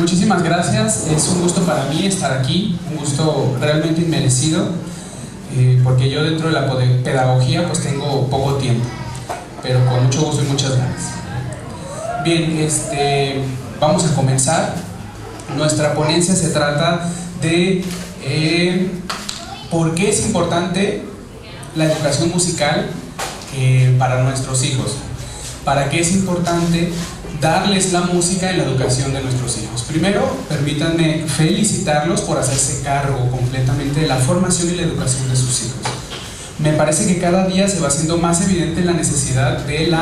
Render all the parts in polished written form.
muchísimas gracias. Es un gusto para mí estar aquí, un gusto realmente inmerecido, porque yo dentro de la pedagogía pues tengo poco tiempo, pero con mucho gusto y muchas ganas. Bien, vamos a comenzar. Nuestra ponencia se trata de por qué es importante la educación musical para nuestros hijos. ¿Para qué es importante darles la música en la educación de nuestros hijos? Primero, permítanme felicitarlos por hacerse cargo completamente de la formación y la educación de sus hijos. Me parece que cada día se va haciendo más evidente la necesidad de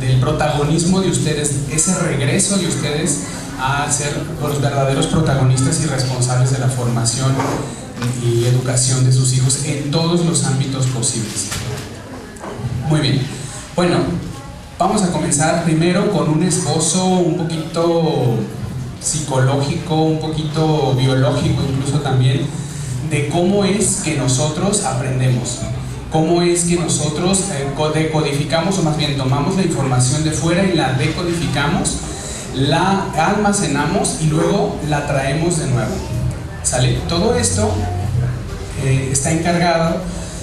del protagonismo de ustedes, ese regreso de ustedes a ser los verdaderos protagonistas y responsables de la formación y educación de sus hijos en todos los ámbitos posibles. Muy bien, bueno, vamos a comenzar primero con un esbozo un poquito psicológico, un poquito biológico incluso también, de cómo es que nosotros aprendemos, cómo es que nosotros decodificamos, o más bien tomamos la información de fuera y la decodificamos, la almacenamos y luego la traemos de nuevo. ¿Sale? Todo esto está encargado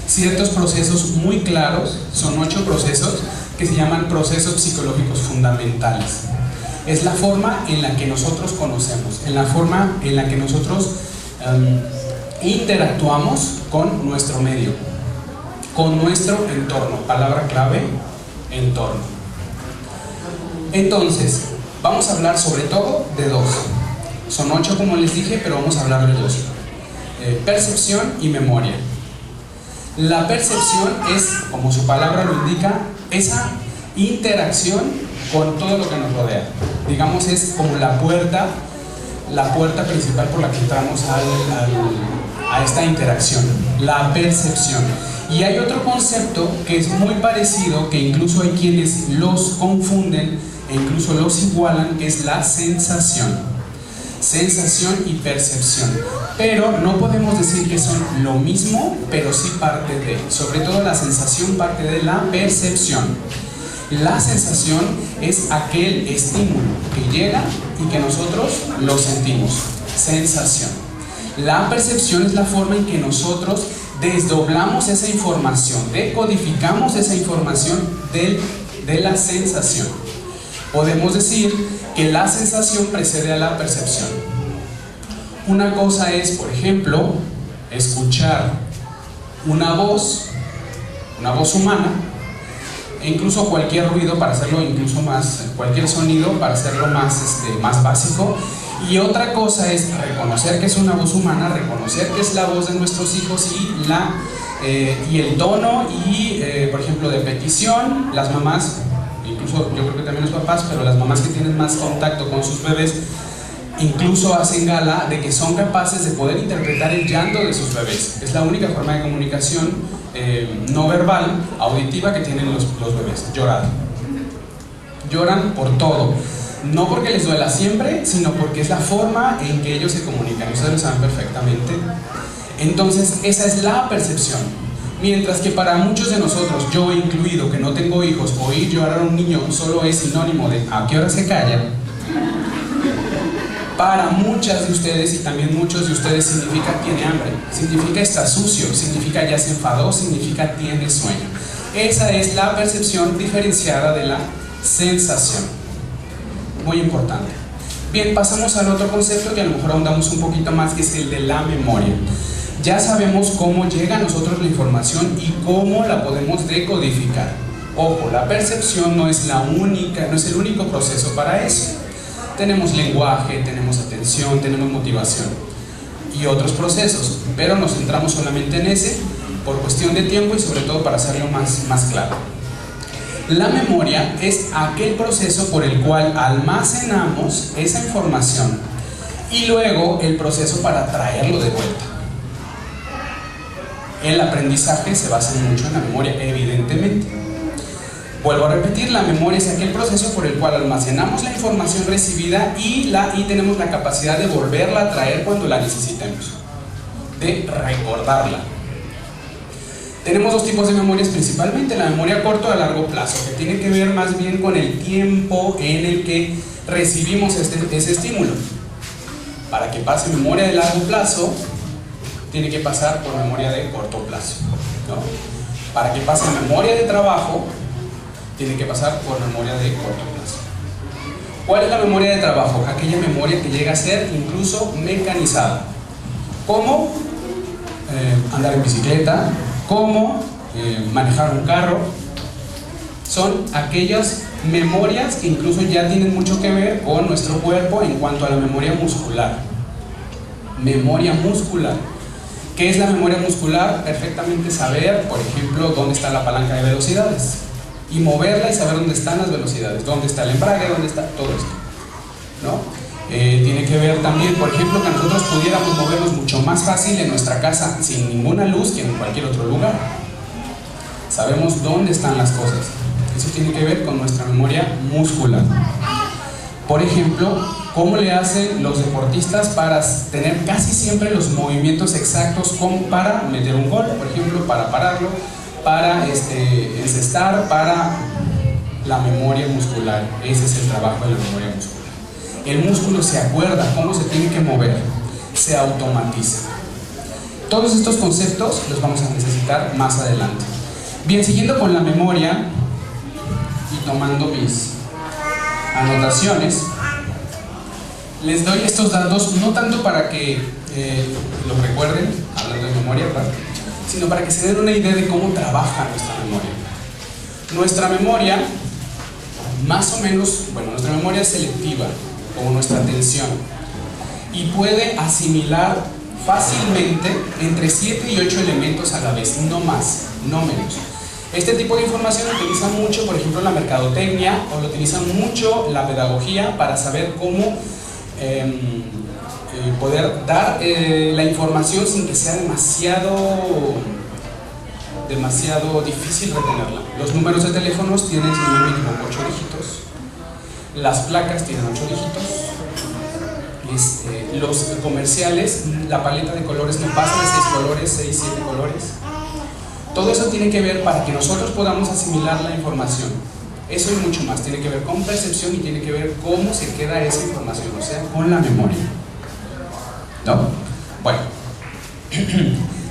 ciertos procesos muy claros, son 8 procesos que se llaman procesos psicológicos fundamentales. Es la forma en la que nosotros conocemos, en la forma en la que nosotros interactuamos con nuestro medio, con nuestro entorno. Palabra clave, entorno. Entonces, vamos a hablar sobre todo de 2. Son 8 como les dije, pero vamos a hablar de 2. Percepción y memoria. La percepción es, como su palabra lo indica, esa interacción con todo lo que nos rodea. Digamos, es como la puerta principal por la que entramos a esta interacción, la percepción. Y hay otro concepto que es muy parecido, que incluso hay quienes los confunden e incluso los igualan, que es la sensación. Sensación y percepción, pero no podemos decir que son lo mismo, pero sí parte de, sobre todo la sensación parte de la percepción. La sensación es aquel estímulo que llega y que nosotros lo sentimos, sensación. La percepción es la forma en que nosotros desdoblamos esa información, decodificamos esa información de la sensación. Podemos decir que la sensación precede a la percepción. Una cosa es, por ejemplo, escuchar una voz humana, e incluso cualquier ruido para hacerlo incluso más, cualquier sonido para hacerlo más básico. Y otra cosa es reconocer que es una voz humana, reconocer que es la voz de nuestros hijos y el tono por ejemplo, de petición. Las mamás, incluso yo creo que también los papás, pero las mamás que tienen más contacto con sus bebés incluso hacen gala de que son capaces de poder interpretar el llanto de sus bebés. Es la única forma de comunicación no verbal, auditiva, que tienen los bebés. Lloran por todo, no porque les duela siempre, sino porque es la forma en que ellos se comunican. Ustedes lo saben perfectamente. Entonces esa es la percepción. Mientras que para muchos de nosotros, yo incluido, que no tengo hijos, oír llorar a un niño solo es sinónimo de ¿a qué hora se calla? Para muchas de ustedes y también muchos de ustedes significa tiene hambre, significa está sucio, significa ya se enfadó, significa tiene sueño. Esa es la percepción diferenciada de la sensación. Muy importante. Bien, pasamos al otro concepto que a lo mejor ahondamos un poquito más, que es el de la memoria. Ya sabemos cómo llega a nosotros la información y cómo la podemos decodificar. Ojo, la percepción no es el único proceso para eso. Tenemos lenguaje, tenemos atención, tenemos motivación y otros procesos, pero nos centramos solamente en ese por cuestión de tiempo y sobre todo para hacerlo más claro. La memoria es aquel proceso por el cual almacenamos esa información y luego el proceso para traerlo de vuelta. El aprendizaje se basa mucho en la memoria, evidentemente. Vuelvo a repetir, la memoria es aquel proceso por el cual almacenamos la información recibida y tenemos la capacidad de volverla a traer cuando la necesitemos, de recordarla. Tenemos 2 tipos de memorias principalmente, la memoria a corto y a largo plazo, que tiene que ver más bien con el tiempo en el que recibimos ese estímulo. Para que pase memoria de largo plazo, tiene que pasar por memoria de corto plazo, ¿no? Para que pase memoria de trabajo, tiene que pasar por memoria de corto plazo. ¿Cuál es la memoria de trabajo? Aquella memoria que llega a ser incluso mecanizada. ¿Cómo andar en bicicleta? ¿Cómo manejar un carro? Son aquellas memorias que incluso ya tienen mucho que ver con nuestro cuerpo en cuanto a la memoria muscular. Memoria muscular. ¿Qué es la memoria muscular? Perfectamente saber, por ejemplo, dónde está la palanca de velocidades y moverla y saber dónde están las velocidades, dónde está el embrague, dónde está todo esto, ¿no? Tiene que ver también, por ejemplo, que nosotros pudiéramos movernos mucho más fácil en nuestra casa sin ninguna luz que en cualquier otro lugar. Sabemos dónde están las cosas. Eso tiene que ver con nuestra memoria muscular. Por ejemplo, ¿cómo le hacen los deportistas para tener casi siempre los movimientos exactos como para meter un gol? Por ejemplo, para pararlo, para encestar, para la memoria muscular. Ese es el trabajo de la memoria muscular. El músculo se acuerda cómo se tiene que mover, se automatiza. Todos estos conceptos los vamos a necesitar más adelante. Bien, siguiendo con la memoria y tomando mis anotaciones, les doy estos datos no tanto para que los recuerden, hablando de memoria, ¿verdad?, sino para que se den una idea de cómo trabaja nuestra memoria. Nuestra memoria, más o menos, bueno, nuestra memoria es selectiva, como nuestra atención, y puede asimilar fácilmente entre 7 y 8 elementos a la vez, no más, no menos. Este tipo de información lo utiliza mucho, por ejemplo, la mercadotecnia, o lo utiliza mucho la pedagogía para saber cómo poder dar la información sin que sea demasiado difícil retenerla. Los números de teléfonos tienen, si no me equivoco, 8 dígitos. Las placas tienen 8 dígitos. Los comerciales, la paleta de colores no pasa de 6 colores, 6, 7 colores. Todo eso tiene que ver para que nosotros podamos asimilar la información. Eso y mucho más, tiene que ver con percepción y tiene que ver cómo se queda esa información, o sea, con la memoria, ¿no? Bueno,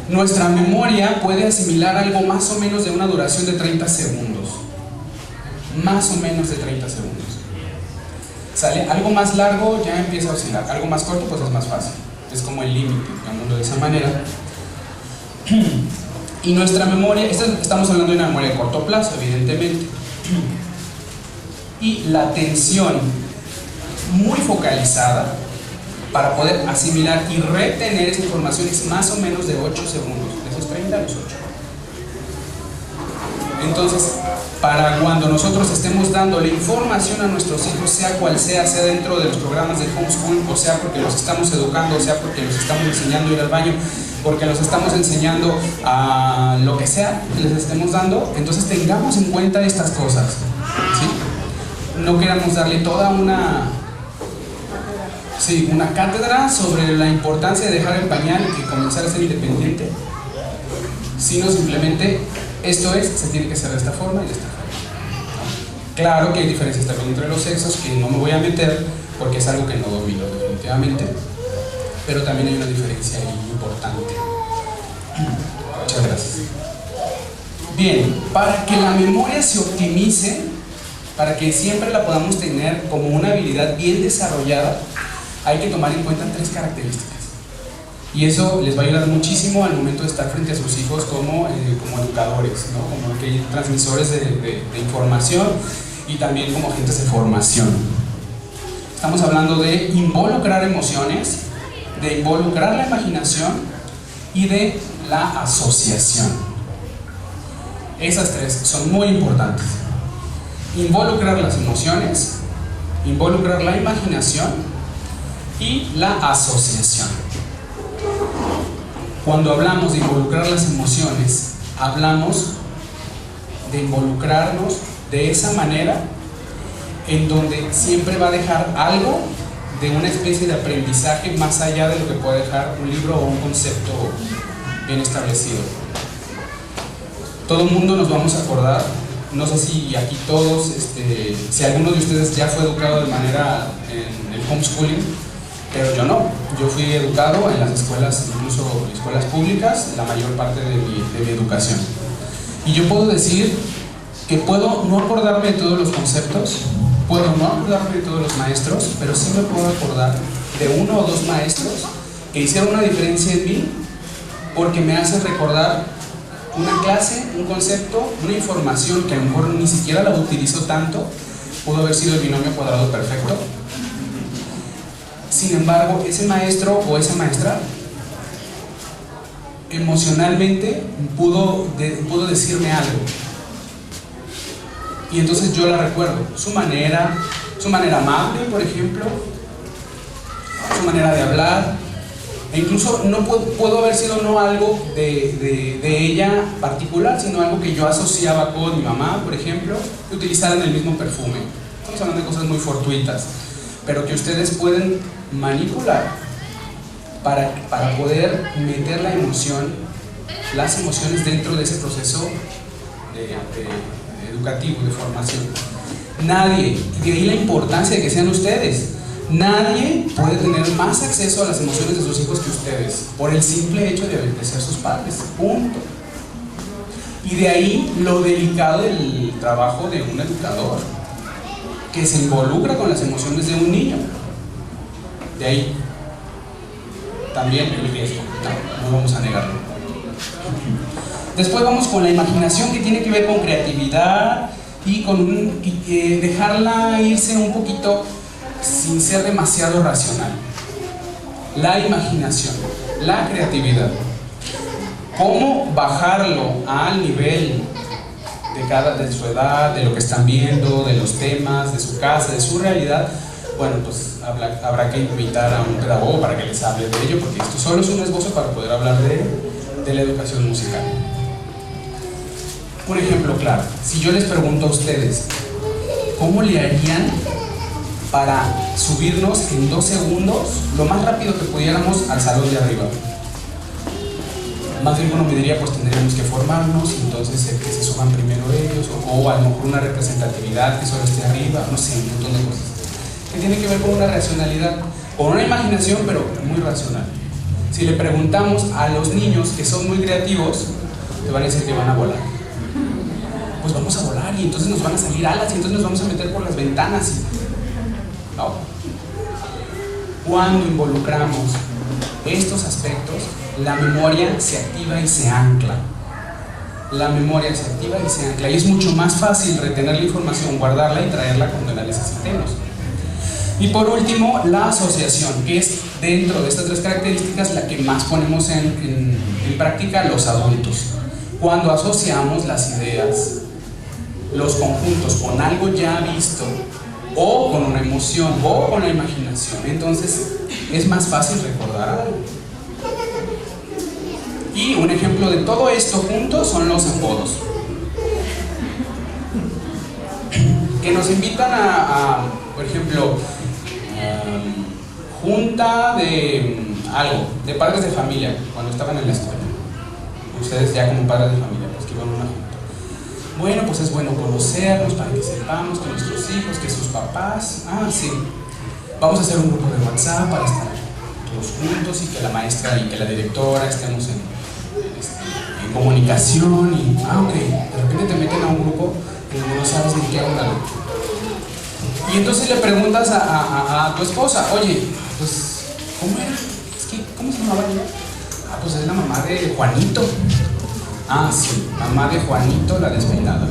nuestra memoria puede asimilar algo más o menos de una duración de 30 segundos. Más o menos de 30 segundos. ¿Sale? Algo más largo ya empieza a oscilar, algo más corto pues es más fácil. Es como el límite, digámoslo de esa manera. Y nuestra memoria, estamos hablando de una memoria de corto plazo, evidentemente. Y la atención muy focalizada para poder asimilar y retener esa información es más o menos de 8 segundos, de esos 30 a los 8. Entonces, para cuando nosotros estemos dándole información a nuestros hijos, sea cual sea dentro de los programas de homeschool, o sea porque los estamos educando, o sea porque los estamos enseñando a ir al baño, porque los estamos enseñando a lo que sea que les estemos dando, entonces tengamos en cuenta estas cosas, ¿sí? No queramos darle toda una cátedra sobre la importancia de dejar el pañal y comenzar a ser independiente, sino simplemente esto se tiene que hacer de esta forma y de esta forma. Claro que hay diferencias también entre los sexos que no me voy a meter porque es algo que no domino definitivamente, pero también hay una diferencia importante. Muchas gracias. Bien, para que la memoria se optimice, para que siempre la podamos tener como una habilidad bien desarrollada, hay que tomar en cuenta 3 características. Y eso les va a ayudar muchísimo al momento de estar frente a sus hijos como educadores, ¿no? Como transmisores de información y también como agentes de formación. Estamos hablando de involucrar emociones, de involucrar la imaginación y de la asociación. Esas 3 son muy importantes. Involucrar las emociones, involucrar la imaginación y la asociación. Cuando hablamos de involucrar las emociones, hablamos de involucrarnos de esa manera en donde siempre va a dejar algo de una especie de aprendizaje más allá de lo que puede dejar un libro o un concepto bien establecido. Todo el mundo nos vamos a acordar No sé si aquí todos, si alguno de ustedes ya fue educado de manera en el homeschooling, pero yo no. Yo fui educado en las escuelas, incluso escuelas públicas, la mayor parte de mi educación. Y yo puedo decir que puedo no acordarme de todos los conceptos, puedo no acordarme de todos los maestros, pero sí me puedo acordar de uno o dos maestros que hicieron una diferencia en mí porque me hacen recordar una clase, un concepto, una información que a lo mejor ni siquiera la utilizo tanto, pudo haber sido el binomio cuadrado perfecto. Sin embargo, ese maestro o esa maestra emocionalmente pudo decirme algo. Y entonces yo la recuerdo. Su manera amable, por ejemplo, su manera de hablar. E incluso no puedo haber sido no algo de ella particular, sino algo que yo asociaba con mi mamá, por ejemplo, que utilizaran el mismo perfume. Estamos hablando de cosas muy fortuitas, pero que ustedes pueden manipular para poder meter la emoción, las emociones dentro de ese proceso educativo, de formación. Nadie, y de ahí la importancia de que sean ustedes, nadie puede tener más acceso a las emociones de sus hijos que ustedes, por el simple hecho de ser sus padres, punto. Y de ahí lo delicado del trabajo de un educador, que se involucra con las emociones de un niño. De ahí también el riesgo, no vamos a negarlo. Después vamos con la imaginación, que tiene que ver con creatividad y con dejarla irse un poquito sin ser demasiado racional. La imaginación, la creatividad, cómo bajarlo al nivel de su edad, de lo que están viendo, de los temas, de su casa, de su realidad. Bueno, pues habrá que invitar a un pedagogo para que les hable de ello, porque esto solo es un esbozo para poder hablar de la educación musical. Un ejemplo claro, si yo les pregunto a ustedes, ¿cómo le harían para subirnos en 2 segundos, lo más rápido que pudiéramos, al salón de arriba? Más bien uno me diría, pues tendríamos que formarnos, entonces que se suban primero ellos, o a lo mejor una representatividad que solo esté arriba, no sé, un montón de cosas que tiene que ver con una racionalidad, con una imaginación, pero muy racional. Si le preguntamos a los niños que son muy creativos, te van a decir que van a volar. Pues vamos a volar y entonces nos van a salir alas y entonces nos vamos a meter por las ventanas. No. Cuando involucramos estos aspectos, la memoria se activa y se ancla. La memoria se activa y se ancla. Y es mucho más fácil retener la información, guardarla y traerla cuando la necesitemos. Y por último, la asociación, que es dentro de estas 3 características la que más ponemos en práctica los adultos. Cuando asociamos las ideas, los conjuntos con algo ya visto, o con una emoción, o con la imaginación, entonces es más fácil recordar algo. Y un ejemplo de todo esto juntos son los apodos, que nos invitan por ejemplo, junta de algo, de padres de familia, cuando estaban en la escuela. Ustedes ya como padres de familia, pues que iban a una junta. Bueno, pues es bueno conocernos para que sepamos que nuestros hijos, que sus papás, sí, vamos a hacer un grupo de WhatsApp para estar todos juntos y que la maestra y que la directora estemos en comunicación y, ok, de repente te meten a un grupo y no sabes ni qué onda. Y entonces le preguntas a tu esposa, oye, pues, ¿cómo era? ¿Cómo se llamaba ella? Pues es la mamá de Juanito. Sí, mamá de Juanito la despeinada.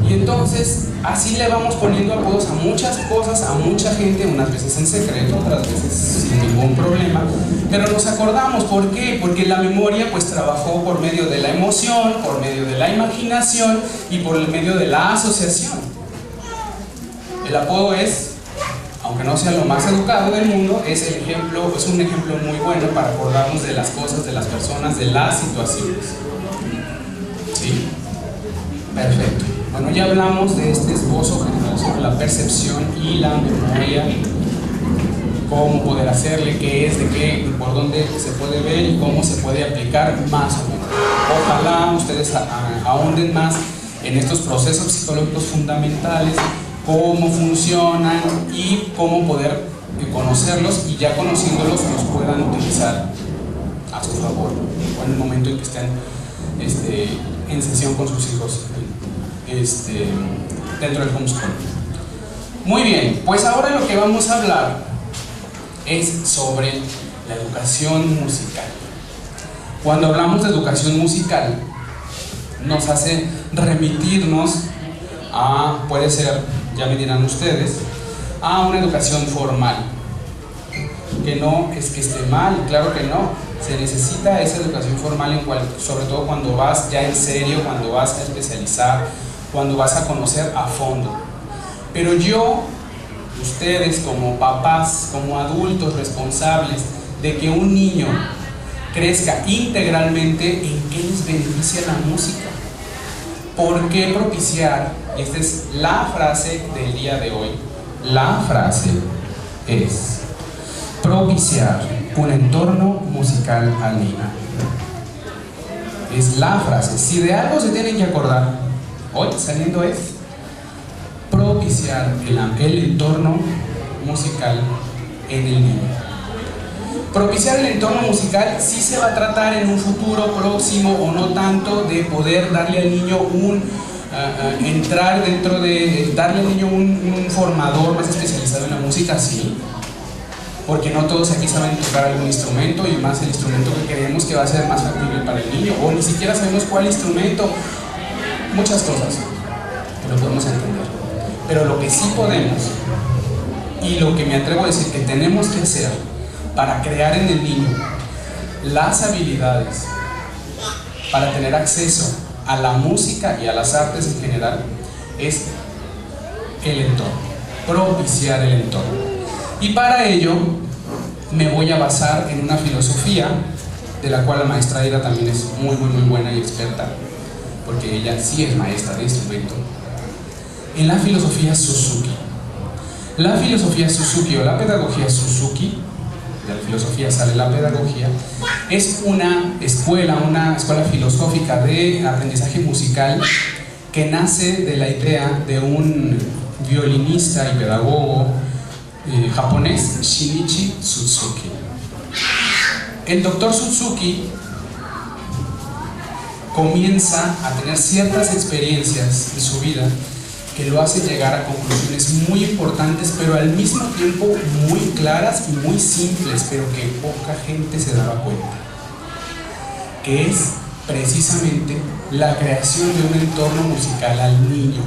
Y entonces, así le vamos poniendo apodos a muchas cosas, a mucha gente, unas veces en secreto, otras veces sin ningún problema, pero nos acordamos. ¿Por qué? Porque la memoria pues trabajó por medio de la emoción, por medio de la imaginación y por el medio de la asociación. El apodo es, aunque no sea lo más educado del mundo, es un ejemplo muy bueno para acordarnos de las cosas, de las personas, de las situaciones. ¿Sí? Perfecto. Bueno, ya hablamos de este esbozo general sobre la percepción y la memoria, cómo poder hacerle, qué es, de qué, por dónde se puede ver y cómo se puede aplicar más o menos. Ojalá ustedes ahonden más en estos procesos psicológicos fundamentales, cómo funcionan y cómo poder conocerlos, y ya conociéndolos los puedan utilizar a su favor o en el momento en que estén en sesión con sus hijos dentro del homeschool. Muy bien, pues ahora lo que vamos a hablar es sobre la educación musical. Cuando hablamos de educación musical, nos hace remitirnos a, puede ser, ya me dirán ustedes, a una educación formal. Que no es que esté mal, claro que no. Se necesita esa educación formal, sobre todo cuando vas ya en serio, cuando vas a especializar, cuando vas a conocer a fondo. Pero ustedes como papás, como adultos responsables de que un niño crezca integralmente, ¿en qué les beneficia la música? ¿Por qué propiciar? Y esta es la frase del día de hoy. La frase es propiciar un entorno musical al niño. Es la frase. Si de algo se tienen que acordar hoy saliendo es propiciar el entorno musical en el niño. Propiciar el entorno musical sí se va a tratar en un futuro próximo o no tanto de poder darle al niño darle al niño un formador más especializado en la música, sí, porque no todos aquí saben tocar algún instrumento, y más el instrumento que creemos que va a ser más factible para el niño, o ni siquiera sabemos cuál instrumento, muchas cosas, lo podemos entender. Pero lo que sí podemos, y lo que me atrevo a decir que tenemos que hacer para crear en el niño las habilidades para tener acceso a la música y a las artes en general, es el entorno, propiciar el entorno. Y para ello me voy a basar en una filosofía de la cual la maestra Aida también es muy buena y experta, porque ella sí es maestra de instrumento, en la filosofía Suzuki. La filosofía Suzuki o la pedagogía Suzuki, de la filosofía sale la pedagogía, es una escuela filosófica de aprendizaje musical que nace de la idea de un violinista y pedagogo japonés, Shinichi Suzuki. El doctor Suzuki comienza a tener ciertas experiencias en su vida que lo hacen llegar a conclusiones muy importantes, pero al mismo tiempo muy claras y muy simples, pero que poca gente se daba cuenta, que es precisamente la creación de un entorno musical al niño,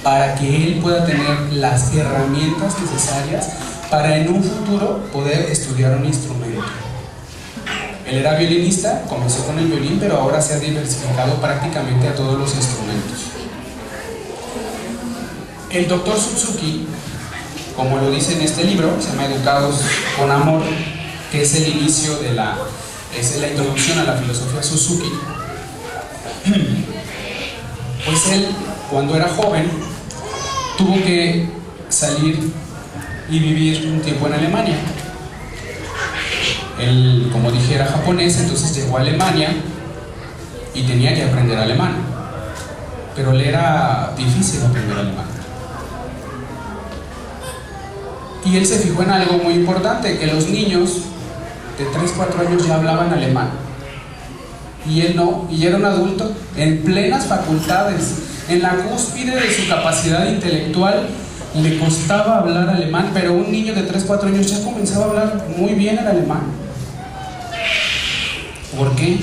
para que él pueda tener las herramientas necesarias para en un futuro poder estudiar un instrumento. Él era violinista, comenzó con el violín, pero ahora se ha diversificado prácticamente a todos los instrumentos. El doctor Suzuki, como lo dice en este libro, se llama Educados con Amor, que es el inicio es la introducción a la filosofía Suzuki. Pues él, cuando era joven, tuvo que salir y vivir un tiempo en Alemania. Él, como dije, era japonés, entonces llegó a Alemania y tenía que aprender alemán, pero le era difícil aprender alemán. Y él se fijó en algo muy importante, que los niños de 3-4 años ya hablaban alemán, y él no, y era un adulto en plenas facultades, en la cúspide de su capacidad intelectual, le costaba hablar alemán, pero un niño de 3-4 años ya comenzaba a hablar muy bien el alemán. ¿Por qué?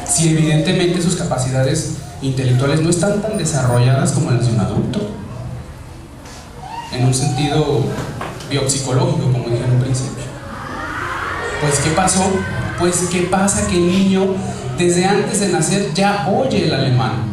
Si evidentemente sus capacidades intelectuales no están tan desarrolladas como las de un adulto, en un sentido biopsicológico, como dije en un principio. Pues ¿qué pasó? Pues ¿qué pasa? Que el niño desde antes de nacer ya oye el alemán.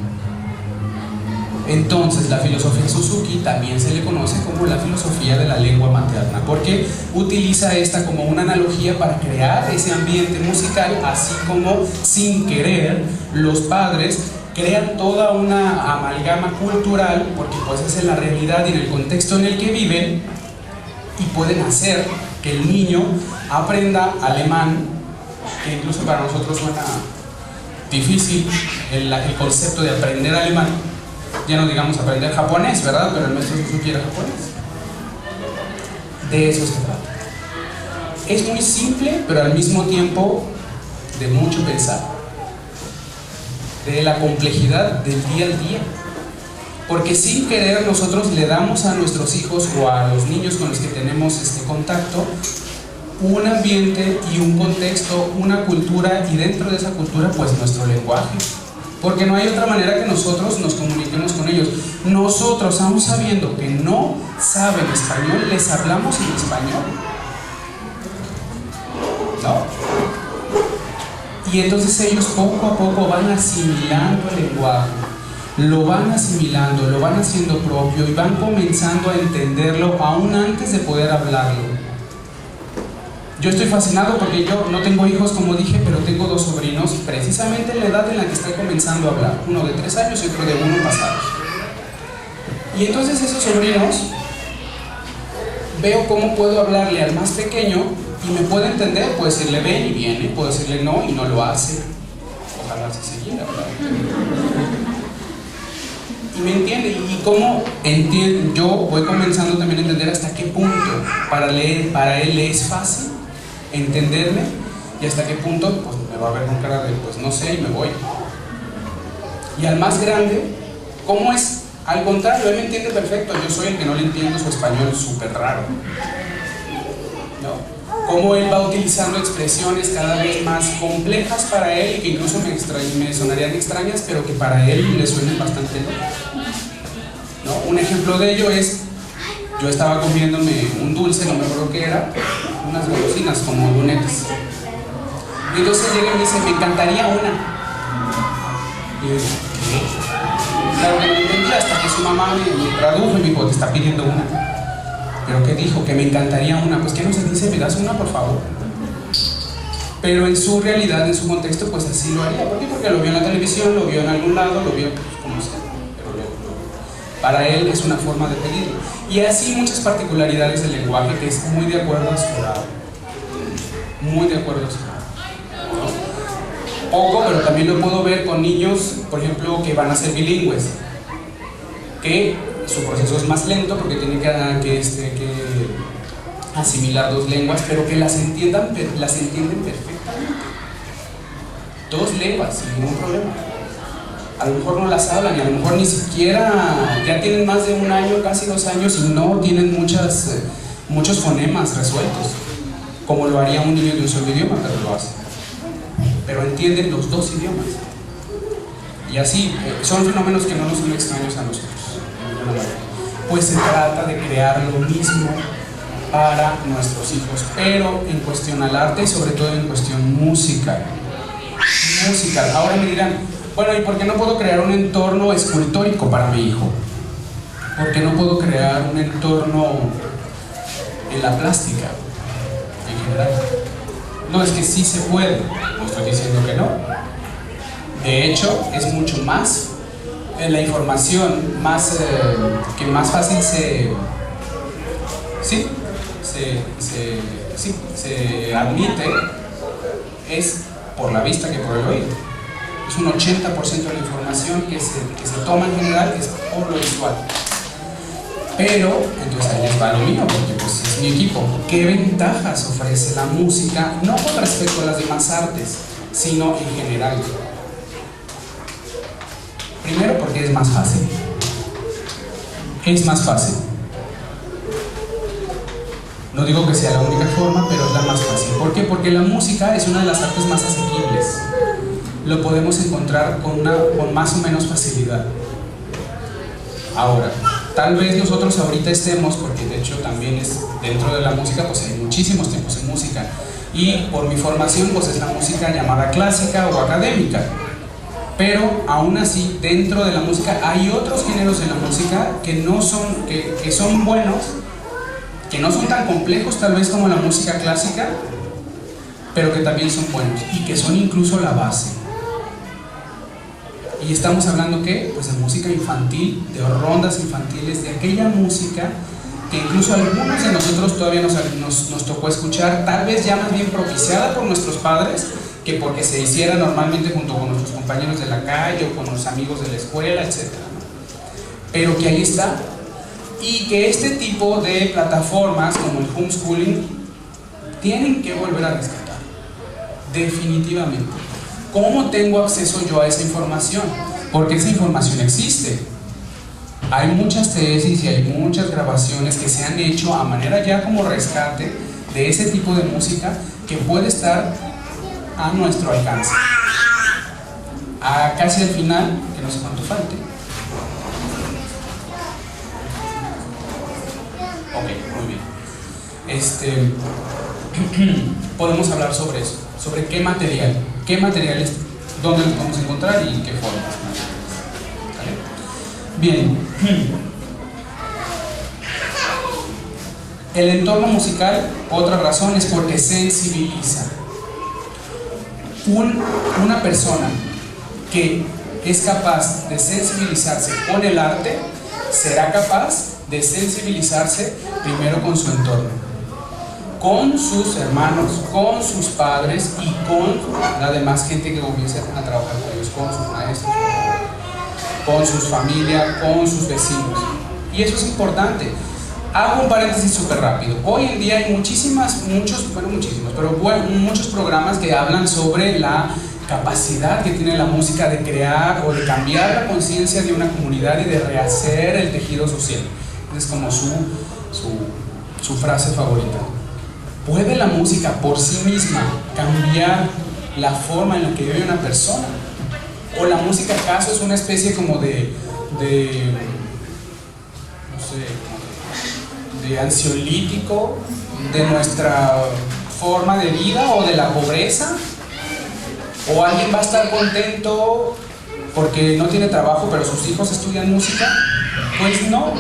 Entonces la filosofía Suzuki también se le conoce como la filosofía de la lengua materna, porque utiliza esta como una analogía para crear ese ambiente musical, así como sin querer los padres crean toda una amalgama cultural, porque pues esa es la realidad y en el contexto en el que viven, y pueden hacer que el niño aprenda alemán, que incluso para nosotros suena difícil, el concepto de aprender alemán, ya no digamos aprender japonés, ¿verdad? Pero el maestro Suzuki era japonés. De eso se trata. Es muy simple, pero al mismo tiempo de mucho pensar, de la complejidad del día al día, porque sin querer nosotros le damos a nuestros hijos o a los niños con los que tenemos este contacto un ambiente y un contexto, una cultura, y dentro de esa cultura pues nuestro lenguaje, porque no hay otra manera que nosotros nos comuniquemos con ellos. Nosotros, aún sabiendo que no saben español, les hablamos en español, ¿no? Y entonces ellos poco a poco van asimilando el lenguaje, lo van asimilando, lo van haciendo propio y van comenzando a entenderlo aún antes de poder hablarlo. Yo estoy fascinado porque yo no tengo hijos, como dije, pero tengo dos sobrinos precisamente en la edad en la que estoy comenzando a hablar, uno de 3 años y otro de 1 pasados. Y entonces esos sobrinos, veo cómo puedo hablarle al más pequeño y me puede entender. Puedo decirle ven y viene, puedo decirle no y no lo hace. Ojalá se siguiera, ¿verdad? Y me entiende, y cómo entiende. Yo voy comenzando también a entender hasta qué punto para él le es fácil entenderme y hasta qué punto pues me va a ver con cara de pues no sé y me voy. Y al más grande, ¿cómo es? Al contrario, él me entiende perfecto, yo soy el que no le entiendo su español súper raro, ¿no? Cómo él va utilizando expresiones cada vez más complejas para él y que incluso me sonarían extrañas, pero que para él le suenan bastante lógicas, ¿no? Un ejemplo de ello es, yo estaba comiéndome un dulce, no me acuerdo qué era, unas golosinas como lunetas, y entonces llega y me dice, me encantaría una. Y yo digo, ¿qué? Claro que no entendía hasta que su mamá me tradujo y me dijo, te está pidiendo una. ¿Pero qué dijo? Que me encantaría una. Pues ¿qué no se dice? ¿Me das una, por favor? Pero en su realidad, en su contexto, pues así lo haría. ¿Por qué? Porque lo vio en la televisión, lo vio en algún lado, lo vio pues, como sea. Pero para él es una forma de pedirlo. Y así muchas particularidades del lenguaje que es muy de acuerdo a su edad. Muy de acuerdo a su edad, ¿no? Poco, pero también lo puedo ver con niños, por ejemplo, que van a ser bilingües, que su proceso es más lento porque tienen que asimilar 2 lenguas, pero que las entienden perfectamente. 2 lenguas, sin ningún problema. A lo mejor no las hablan y a lo mejor ni siquiera, ya tienen más de 1 año, casi 2 años y no tienen muchos fonemas resueltos, como lo haría un niño de un solo idioma, pero lo hace. Pero entienden los 2 idiomas. Y así, son fenómenos que no nos son extraños a nosotros. Pues se trata de crear lo mismo para nuestros hijos, pero en cuestión al arte y sobre todo en cuestión musical. Ahora me dirán, bueno, ¿y por qué no puedo crear un entorno escultórico para mi hijo? ¿Por qué no puedo crear un entorno en la plástica en general? No, es que sí se puede, no estoy diciendo que no. De hecho, es mucho más la información que más fácil se admite es por la vista que por el oído. Es un 80% de la información que se toma en general es por lo visual. Pero, entonces ahí les va lo mío, porque pues es mi equipo. ¿Qué ventajas ofrece la música? No con respecto a las demás artes, sino en general. Primero, porque es más fácil. Es más fácil. No digo que sea la única forma, pero es la más fácil. ¿Por qué? Porque la música es una de las artes más asequibles. Lo podemos encontrar con más o menos facilidad. Ahora, tal vez nosotros ahorita estemos, porque de hecho también es dentro de la música, pues hay muchísimos tipos de música. Y por mi formación, pues es la música llamada clásica o académica. Pero aún así, dentro de la música hay otros géneros en la música que son buenos, que no son tan complejos tal vez como la música clásica, pero que también son buenos y que son incluso la base. Y estamos hablando, ¿qué? Pues de música infantil, de rondas infantiles, de aquella música que incluso algunos de nosotros todavía nos tocó escuchar, tal vez ya más bien propiciada por nuestros padres, que porque se hiciera normalmente junto con nuestros compañeros de la calle o con los amigos de la escuela, etc., ¿no? Pero que ahí está, y que este tipo de plataformas como el homeschooling tienen que volver a rescatar, definitivamente. ¿Cómo tengo acceso yo a esa información? Porque esa información existe. Hay muchas tesis y hay muchas grabaciones que se han hecho a manera ya como rescate de ese tipo de música que puede estar a nuestro alcance. Casi al final, que no sé cuánto falte. Ok, muy bien. Podemos hablar sobre eso, sobre qué materiales, dónde los podemos encontrar y qué formas. ¿Vale? Bien. El entorno musical, otra razón, es porque sensibiliza. Una persona que es capaz de sensibilizarse con el arte será capaz de sensibilizarse primero con su entorno, con sus hermanos, con sus padres y con la demás gente que comienza a trabajar con ellos, con sus maestros, con sus familias, con sus vecinos. Y eso es importante. Hago un paréntesis súper rápido. Hoy en día hay muchos programas que hablan sobre la capacidad que tiene la música de crear o de cambiar la conciencia de una comunidad y de rehacer el tejido social. Es como su frase favorita. ¿Puede la música por sí misma cambiar la forma en la que vive una persona? ¿O la música acaso es una especie como de ansiolítico de nuestra forma de vida o de la pobreza? ¿O alguien va a estar contento porque no tiene trabajo pero sus hijos estudian música? Pues no.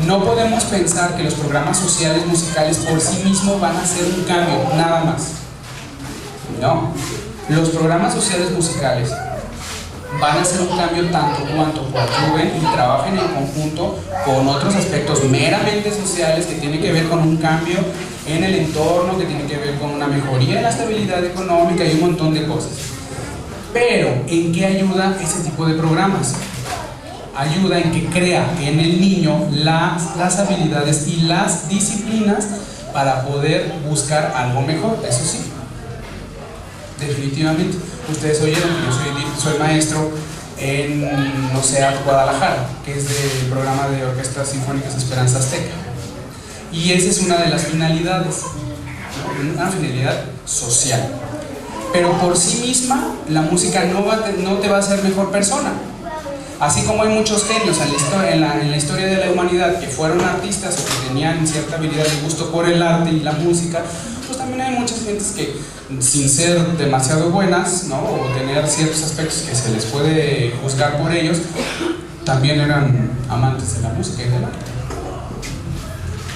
No podemos pensar que los programas sociales musicales por sí mismos van a hacer un cambio, nada más. No. Los programas sociales musicales van a hacer un cambio tanto cuanto coadyuven y trabajen en conjunto con otros aspectos meramente sociales que tienen que ver con un cambio en el entorno, que tienen que ver con una mejoría en la estabilidad económica y un montón de cosas. Pero, ¿en qué ayuda ese tipo de programas? Ayuda en que crea en el niño las habilidades y las disciplinas para poder buscar algo mejor, eso sí. Definitivamente. Ustedes oyeron que yo soy maestro en Guadalajara, que es del programa de Orquestas Sinfónicas Esperanza Azteca. Y esa es una de las finalidades, ¿no? Una finalidad social. Pero por sí misma, la música no te va a hacer mejor persona. Así como hay muchos genios en la historia de la humanidad que fueron artistas o que tenían cierta habilidad y gusto por el arte y la música, pues también hay muchas gentes que, sin ser demasiado buenas, ¿no? O tener ciertos aspectos que se les puede juzgar por ellos, también eran amantes de la música y del arte,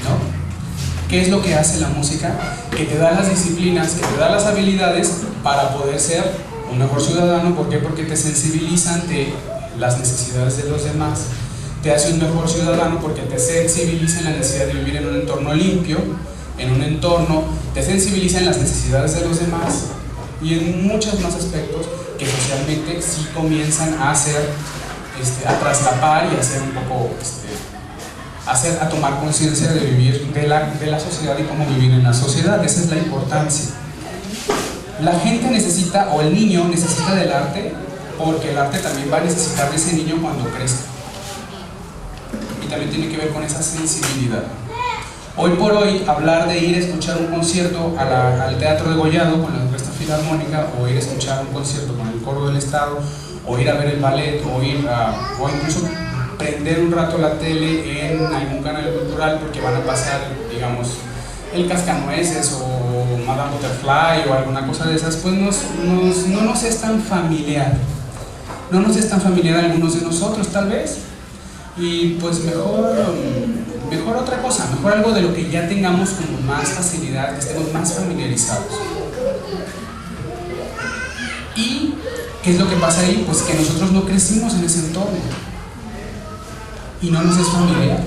¿no? ¿Qué es lo que hace la música? Que te da las disciplinas, que te da las habilidades para poder ser un mejor ciudadano. ¿Por qué? Porque te sensibiliza ante las necesidades de los demás. Te hace un mejor ciudadano porque te sensibiliza en la necesidad de vivir en un entorno limpio, en un entorno, te sensibiliza en las necesidades de los demás y en muchos más aspectos que socialmente sí comienzan a hacer, a traslapar y a hacer un poco, a tomar conciencia de vivir de la sociedad y cómo vivir en la sociedad. Esa es la importancia. La gente necesita, o el niño necesita del arte, porque el arte también va a necesitar de ese niño cuando crezca. Y también tiene que ver con esa sensibilidad. Hoy por hoy, hablar de ir a escuchar un concierto al Teatro de Gollado con la Orquesta Filarmónica, o ir a escuchar un concierto con el Coro del Estado, o ir a ver el ballet, o incluso prender un rato la tele en algún canal cultural porque van a pasar, digamos, el Cascanueces o Madame Butterfly o alguna cosa de esas, pues no nos es tan familiar. No nos es tan familiar a algunos de nosotros, tal vez. Y pues mejor otra cosa, mejor algo de lo que ya tengamos como más facilidad, que estemos más familiarizados. ¿Y qué es lo que pasa ahí? Pues que nosotros no crecimos en ese entorno y no nos es familiar.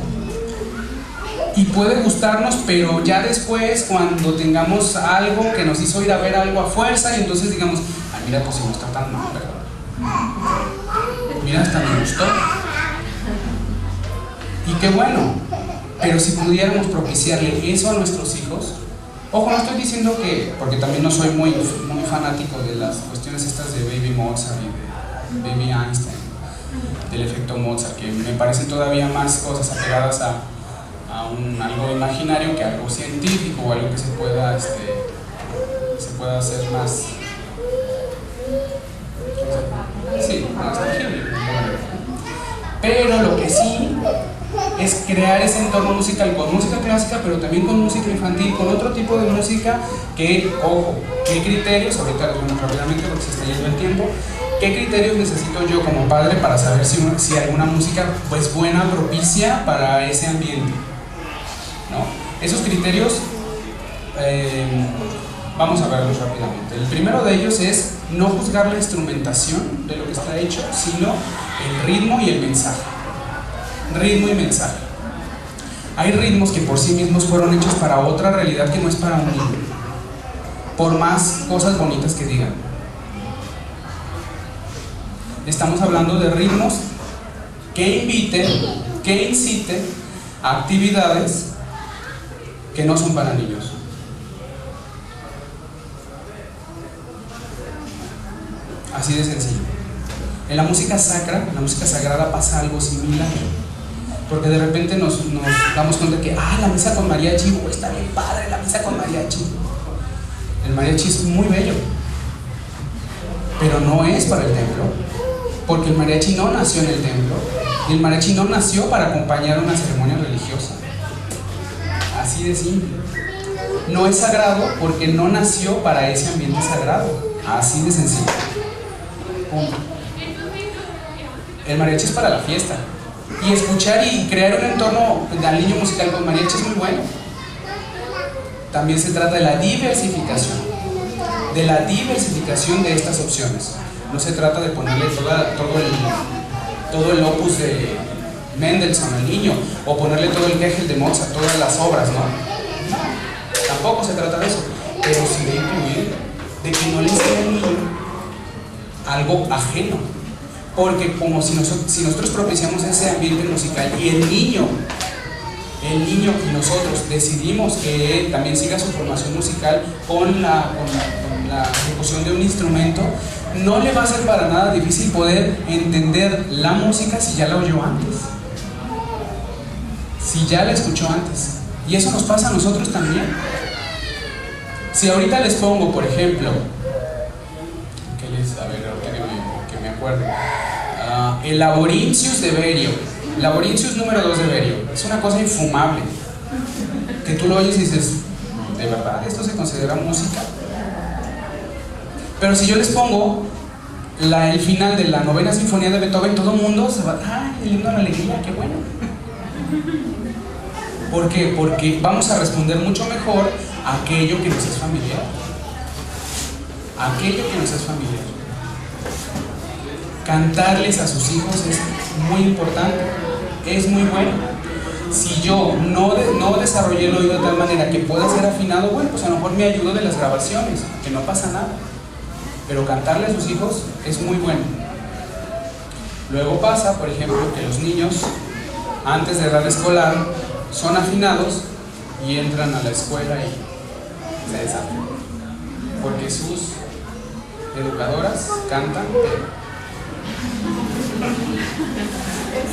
y puede gustarnos, pero ya después cuando tengamos algo que nos hizo ir a ver algo a fuerza y entonces digamos, ay mira, pues si no está tan mal, ¿verdad? Mira, hasta me gustó. Y qué bueno, pero si pudiéramos propiciarle eso a nuestros hijos, ojo, no estoy diciendo que, porque también no soy muy fanático de las cuestiones estas de Baby Mozart y de Baby Einstein, del efecto Mozart, que me parecen todavía más cosas apegadas a algo imaginario que algo científico o algo que se pueda hacer más, sí, más tangible. Pero lo que sí es crear ese entorno musical con música clásica, pero también con música infantil, con otro tipo de música que, ojo, ¿qué criterios? Ahorita les vemos rápidamente porque se está yendo el tiempo. ¿Qué criterios necesito yo como padre para saber si alguna música pues buena, propicia para ese ambiente? ¿No? Esos criterios vamos a verlos rápidamente. El primero de ellos es no juzgar la instrumentación de lo que está hecho, sino el ritmo y el mensaje. Ritmo y mensaje. Hay ritmos que por sí mismos fueron hechos para otra realidad que no es para un niño, por más cosas bonitas que digan. Estamos hablando de ritmos que inviten, que inciten a actividades que no son para niños. Así de sencillo. En la música sacra, en la música sagrada pasa algo similar, porque de repente nos damos cuenta que la misa con mariachi, está bien padre la misa con mariachi. El mariachi es muy bello, pero no es para el templo, porque el mariachi no nació en el templo y el mariachi no nació para acompañar una ceremonia religiosa. Así de simple. No es sagrado porque no nació para ese ambiente sagrado. Así de sencillo. Punto. El mariachi es para la fiesta. Y escuchar y crear un entorno al niño musical con mariachi es muy bueno. También se trata de la diversificación. De la diversificación de estas opciones. No se trata de ponerle todo el opus de Mendelssohn al niño, o ponerle todo el Kegel de Mozart, todas las obras, ¿no? Tampoco se trata de eso, pero sí de incluir, de que no le sea al niño algo ajeno, porque como si nosotros propiciamos ese ambiente musical y el niño y nosotros decidimos que él también siga su formación musical con la ejecución de un instrumento, no le va a ser para nada difícil poder entender la música si ya la oyó antes, si ya la escuchó antes. Y eso nos pasa a nosotros también. Si ahorita les pongo, por ejemplo, que me acuerdo, el Laboricius de Berio, Laboricius número 2 de Berio, es una cosa infumable, que tú lo oyes y dices, ¿de verdad esto se considera música? Pero si yo les pongo el final de la novena sinfonía de Beethoven, todo el mundo se va, el himno a la alegría, qué bueno. ¿Por qué? Porque vamos a responder mucho mejor a aquello que nos es familiar. Aquello que nos es familiar. Cantarles a sus hijos es muy importante, es muy bueno. Si yo no desarrollé el oído de tal manera que pueda ser afinado, bueno, pues a lo mejor me ayudo de las grabaciones, que no pasa nada. Pero cantarle a sus hijos es muy bueno. Luego pasa, por ejemplo, que los niños, antes de edad escolar, son afinados y entran a la escuela y se desafinan, porque sus educadoras cantan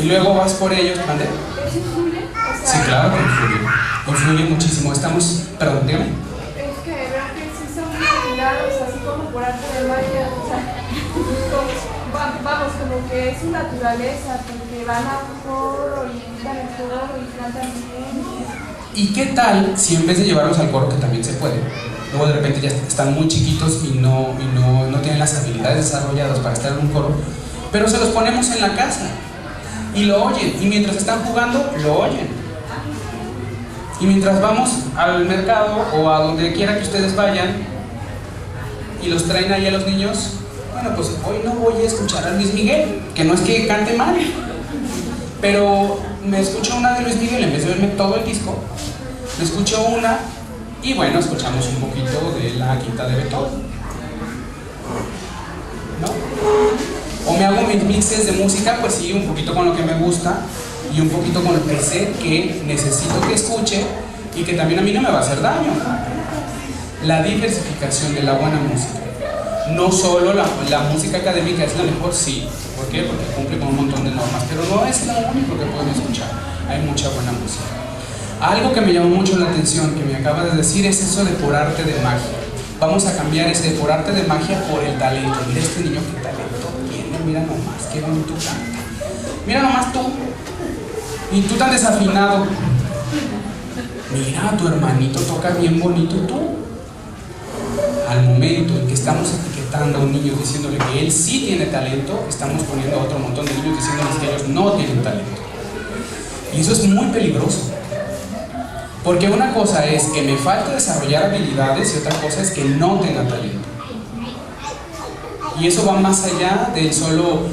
y luego vas por ellos. ¿Mande? Sí, claro que influye muchísimo. Perdón, dígame. Es que veo que sí son muy afinados, así como por arte de magia, o sea, vamos, como que es su naturaleza, porque van a un coro y imitan el coro y cantan bien. ¿Y qué tal si en vez de llevarlos al coro, que también se puede, luego de repente ya están muy chiquitos y no tienen las habilidades desarrolladas para estar en un coro, pero se los ponemos en la casa y lo oyen, y mientras están jugando lo oyen, y mientras vamos al mercado o a donde quiera que ustedes vayan y los traen ahí a los niños, bueno, pues hoy no voy a escuchar a Luis Miguel, que no es que cante mal, pero me escucho una de Luis Miguel en vez de verme todo el disco, me escucho una y bueno, escuchamos un poquito de la quinta de Beethoven, ¿no? O me hago mis mixes de música, pues sí, un poquito con lo que me gusta y un poquito con lo que sé que necesito que escuche y que también a mí no me va a hacer daño. La diversificación de la buena música. No solo la música académica es la mejor, sí. ¿Por qué? Porque cumple con un montón de normas, pero no es lo único que podemos escuchar. Hay mucha buena música. Algo que me llamó mucho la atención, que me acaba de decir, es eso de por arte de magia. Vamos a cambiar ese de por arte de magia por el talento. Mira este niño qué talento tiene, mira nomás, qué bonito canta. Mira nomás tú, y tú tan desafinado. Mira, tu hermanito toca bien bonito, tú. Al momento en que estamos etiquetando a un niño diciéndole que él sí tiene talento, estamos poniendo a otro montón de niños diciéndoles que ellos no tienen talento. Y eso es muy peligroso. Porque una cosa es que me falte desarrollar habilidades y otra cosa es que no tenga talento. Y eso va más allá del solo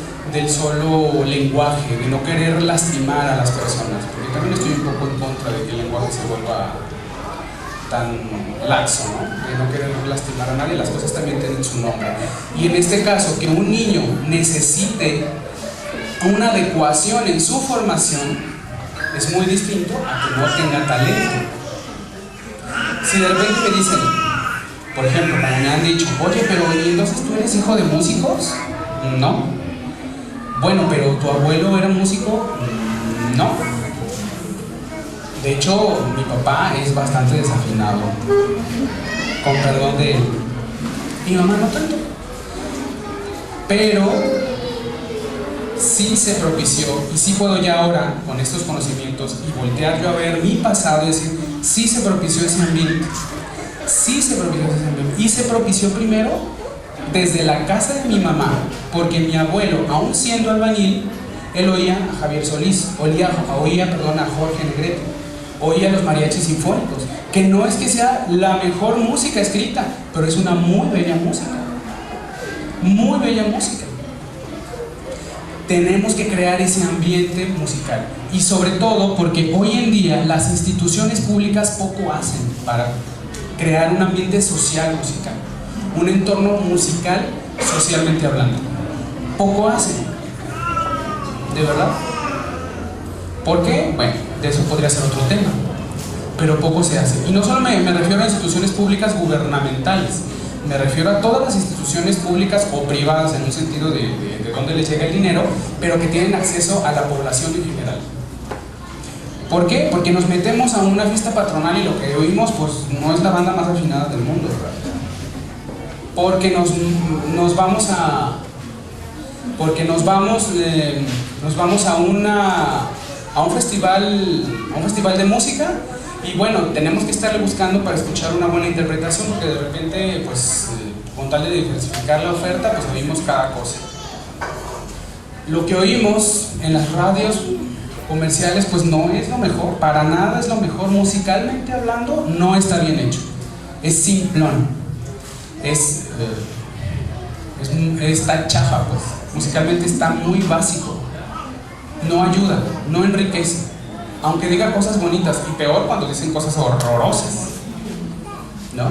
lenguaje, de no querer lastimar a las personas. Porque también estoy un poco en contra de que el lenguaje se vuelva tan laxo, ¿no? De no querer lastimar a nadie, las cosas también tienen su nombre. Y en este caso, que un niño necesite una adecuación en su formación es muy distinto a que no tenga talento. Si de repente me dicen, por ejemplo, como me han dicho, oye, pero ¿y entonces tú eres hijo de músicos? No. Bueno, pero ¿tu abuelo era músico? No. De hecho, mi papá es bastante desafinado, con perdón de él. Mi mamá no tanto. Pero sí se propició, y sí puedo ya ahora, con estos conocimientos, y voltear yo a ver mi pasado y decir, sí se propició ese ambiente. Sí se propició ese ambiente. Y se propició primero desde la casa de mi mamá, porque mi abuelo, aún siendo albañil, él oía a Javier Solís, oía a Jorge Negrete, oía los mariachis sinfónicos, que no es que sea la mejor música escrita, pero es una muy bella música. Muy bella música. Tenemos que crear ese ambiente musical. Y sobre todo porque hoy en día las instituciones públicas poco hacen para crear un ambiente social musical, un entorno musical socialmente hablando. Poco hacen. ¿De verdad? ¿Por qué? Bueno, de eso podría ser otro tema. Pero poco se hace. Y no solo me refiero a instituciones públicas gubernamentales, me refiero a todas las instituciones públicas o privadas en un sentido de dónde les llega el dinero, pero que tienen acceso a la población en general. ¿Por qué? Porque nos metemos a una fiesta patronal y lo que oímos pues no es la banda más afinada del mundo, ¿verdad? Porque nos vamos a un festival de música. Y bueno, tenemos que estarle buscando para escuchar una buena interpretación, porque de repente, pues, con tal de diversificar la oferta, pues oímos cada cosa. Lo que oímos en las radios comerciales, pues no es lo mejor, para nada es lo mejor. Musicalmente hablando, no está bien hecho. Es simplón. Está chafa, pues. Musicalmente está muy básico. No ayuda, no enriquece. Aunque diga cosas bonitas, y peor cuando dicen cosas horrorosas, ¿no?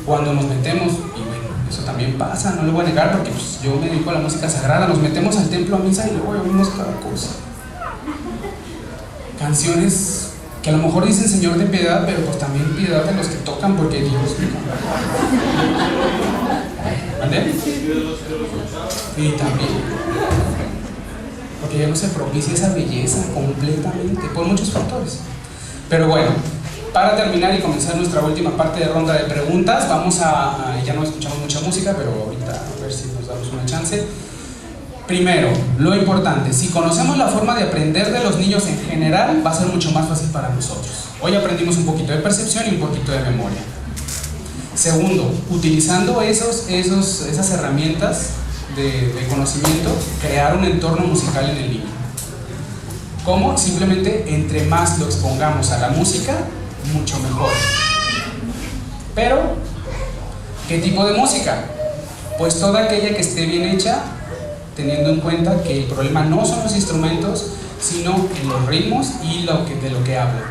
Cuando nos metemos, y bueno, eso también pasa, no lo voy a negar porque pues, yo me dedico a la música sagrada, nos metemos al templo a misa y luego oímos cada cosa. Canciones que a lo mejor dicen Señor ten piedad, pero pues también piedad de los que tocan porque Dios ¿Ande? Y también porque ya no se propicia esa belleza completamente, por muchos factores. Pero bueno, para terminar y comenzar nuestra última parte de ronda de preguntas, ya no escuchamos mucha música, pero ahorita a ver si nos damos una chance. Primero, lo importante, si conocemos la forma de aprender de los niños en general, va a ser mucho más fácil para nosotros. Hoy aprendimos un poquito de percepción y un poquito de memoria. Segundo, utilizando esas herramientas de conocimiento, crear un entorno musical en el niño. ¿Cómo? Simplemente entre más lo expongamos a la música, mucho mejor. Pero, ¿qué tipo de música? Pues toda aquella que esté bien hecha, teniendo en cuenta que el problema no son los instrumentos, sino en los ritmos y de lo que habla.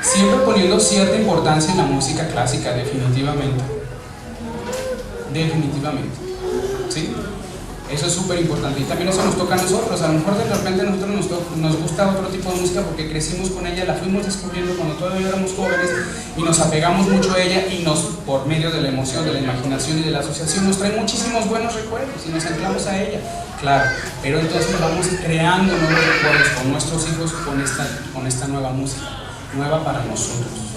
Siempre poniendo cierta importancia en la música clásica, definitivamente. Definitivamente. ¿Sí? Eso es súper importante y también eso nos toca a nosotros. A lo mejor de repente a nosotros nos gusta otro tipo de música porque crecimos con ella, la fuimos descubriendo cuando todavía éramos jóvenes y nos apegamos mucho a ella y por medio de la emoción, de la imaginación y de la asociación nos trae muchísimos buenos recuerdos y nos anclamos a ella, claro, pero entonces vamos creando nuevos recuerdos con nuestros hijos con esta nueva música, nueva para nosotros.